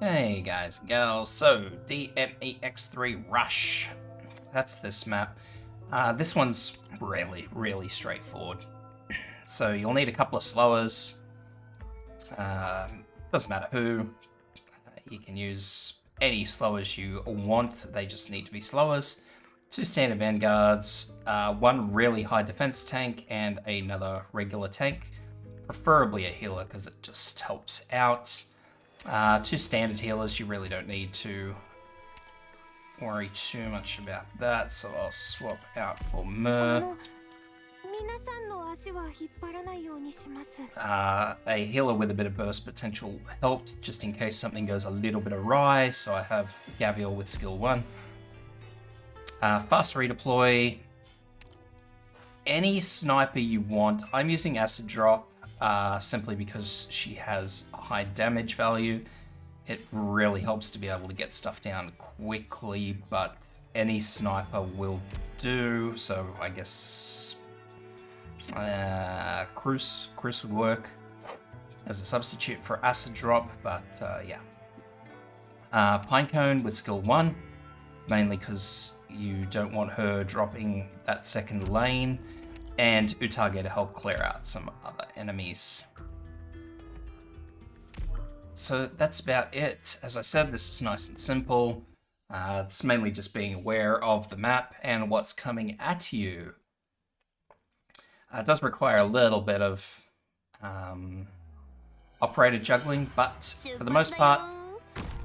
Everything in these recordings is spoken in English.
Hey guys and girls, so DM-EX-3 Rush. That's this map. This one's really straightforward. So you'll need a couple of slowers. Doesn't matter who. You can use any slowers you want, they just need to be slowers. 2 standard vanguards, 1 really high defense tank, and another regular tank. Preferably a healer because it just helps out. 2 standard healers, you really don't need to worry too much about that, so I'll swap out for Mer. A healer with a bit of burst potential helps just in case something goes a little bit awry, so I have Gavial with skill 1. Fast redeploy. Any sniper you want. I'm using Acid Drop simply because she has a high damage value. It really helps to be able to get stuff down quickly, but any sniper will do, so I guess Cruise would work as a substitute for Acid Drop, but yeah. Pinecone with skill 1, mainly because you don't want her dropping that second lane, and Utage to help clear out some other enemies. So that's about it. As I said, this is nice and simple. It's mainly just being aware of the map and what's coming at you. It does require a little bit of operator juggling, but for the most part,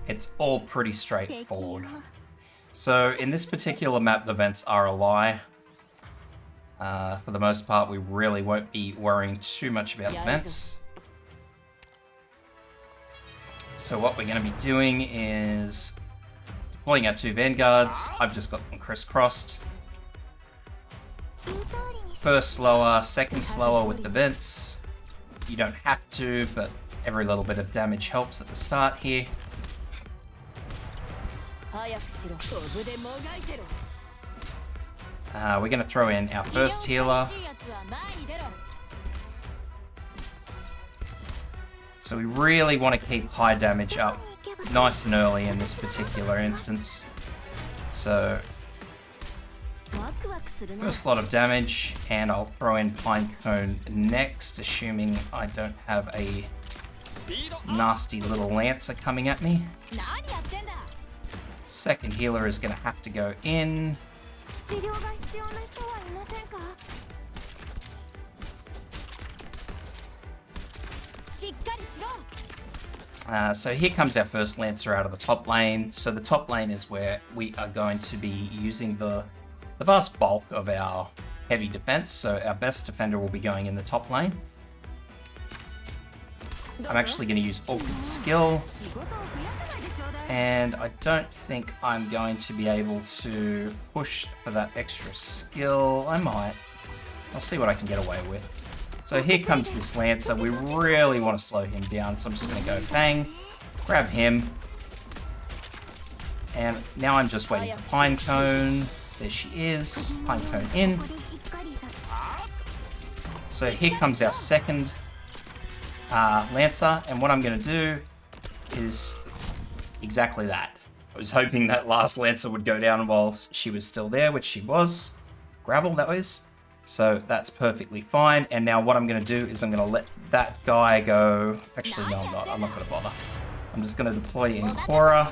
it's all pretty straightforward. So in this particular map, the vents are a lie. For the most part, we really won't be worrying too much about the vents. So what we're going to be doing is deploying our 2 vanguards. I've just got them crisscrossed. First slower, second slower with the vents. You don't have to, but every little bit of damage helps at the start here. We're going to throw in our first healer. So we really want to keep high damage up nice and early in this particular instance. So first lot of damage, and I'll throw in Pinecone next, assuming I don't have a nasty little Lancer coming at me. Second healer is going to have to go in. So here comes our first Lancer out of the top lane. So the top lane is where we are going to be using the vast bulk of our heavy defense. So our best defender will be going in the top lane. I'm actually going to use Orchid's skill. And I don't think I'm going to be able to push for that extra skill. I might. I'll see what I can get away with. So here comes this Lancer. We really want to slow him down, so I'm just going to go bang, grab him. And now I'm just waiting for Pinecone. There she is. Pinecone in. So here comes our second Lancer, and what I'm going to do is exactly that. I was hoping that last Lancer would go down while she was still there, which she was. Gravel, that was. So that's perfectly fine. And now what I'm going to do is I'm going to let that guy go. Actually, no, I'm not. I'm not going to bother. I'm just going to deploy in Korra.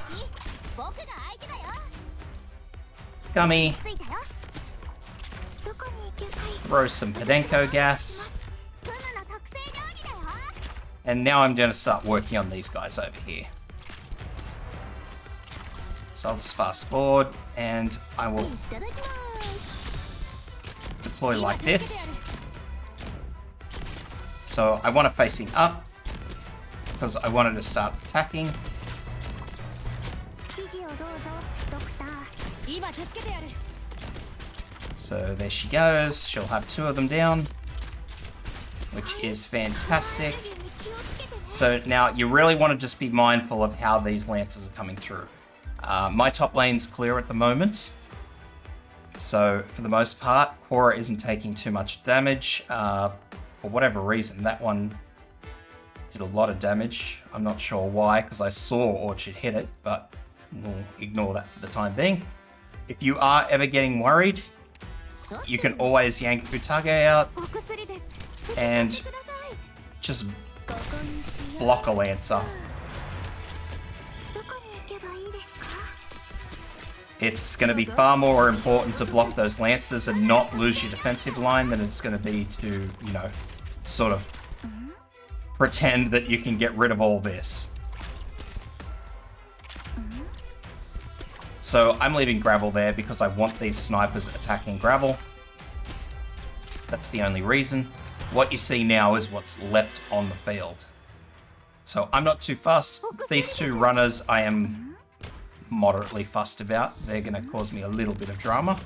Gummy. Throw some Podenko gas. And now I'm going to start working on these guys over here. So I'll just fast forward and I will deploy like this. So I want to face him up because I wanted to start attacking. So there she goes. She'll have 2 of them down, which is fantastic. So now you really want to just be mindful of how these Lancers are coming through. My top lane's clear at the moment. So for the most part, Korra isn't taking too much damage. For whatever reason, that one Did a lot of damage. I'm not sure why, because I saw Orchard hit it, but we'll ignore that for the time being. If you are ever getting worried, you can always yank Utage out and just block a Lancer. It's going to be far more important to block those Lancers and not lose your defensive line than it's going to be to, you know, sort of pretend that you can get rid of all this. So I'm leaving gravel there because I want these snipers attacking gravel. That's the only reason. What you see now is what's left on the field. So I'm not too fussed. These two runners I am moderately fussed about. They're going to cause me a little bit of drama.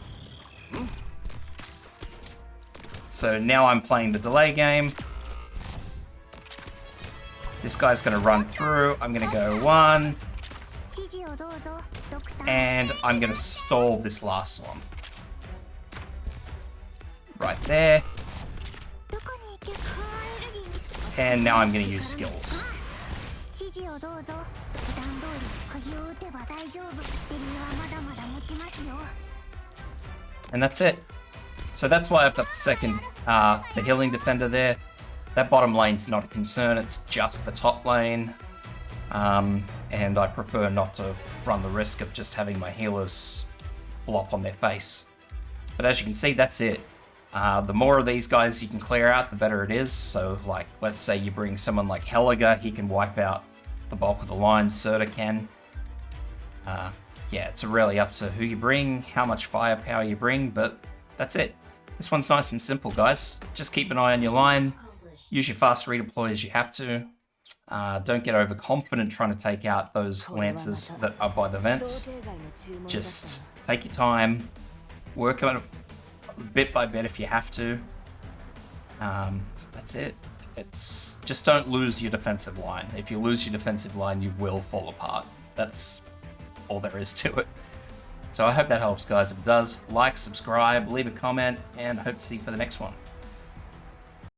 So now I'm playing the delay game. This guy's going to run through. I'm going to go 1. And I'm going to stall this last one. Right there. And now I'm going to use skills. And that's it. So that's why I've got the second, the healing defender there. That bottom lane's not a concern, it's just the top lane. And I prefer not to run the risk of just having my healers flop on their face. But as you can see, that's it. The more of these guys you can clear out, the better it is. So, like, let's say you bring someone like Helliger, he can wipe out the bulk of the line, Serta can. Yeah, it's really up to who you bring, how much firepower you bring, but that's it. This one's nice and simple, guys. Just keep an eye on your line, use your fast redeploy as you have to. Don't get overconfident trying to take out those Lancers that are by the vents. Just take your time, work on it bit by bit if you have to. That's it. It's just don't lose your defensive line. If you lose your defensive line, you will fall apart. That's all there is to it. So I hope that helps, guys. If it does, like, subscribe, leave a comment, and I hope to see you for the next one.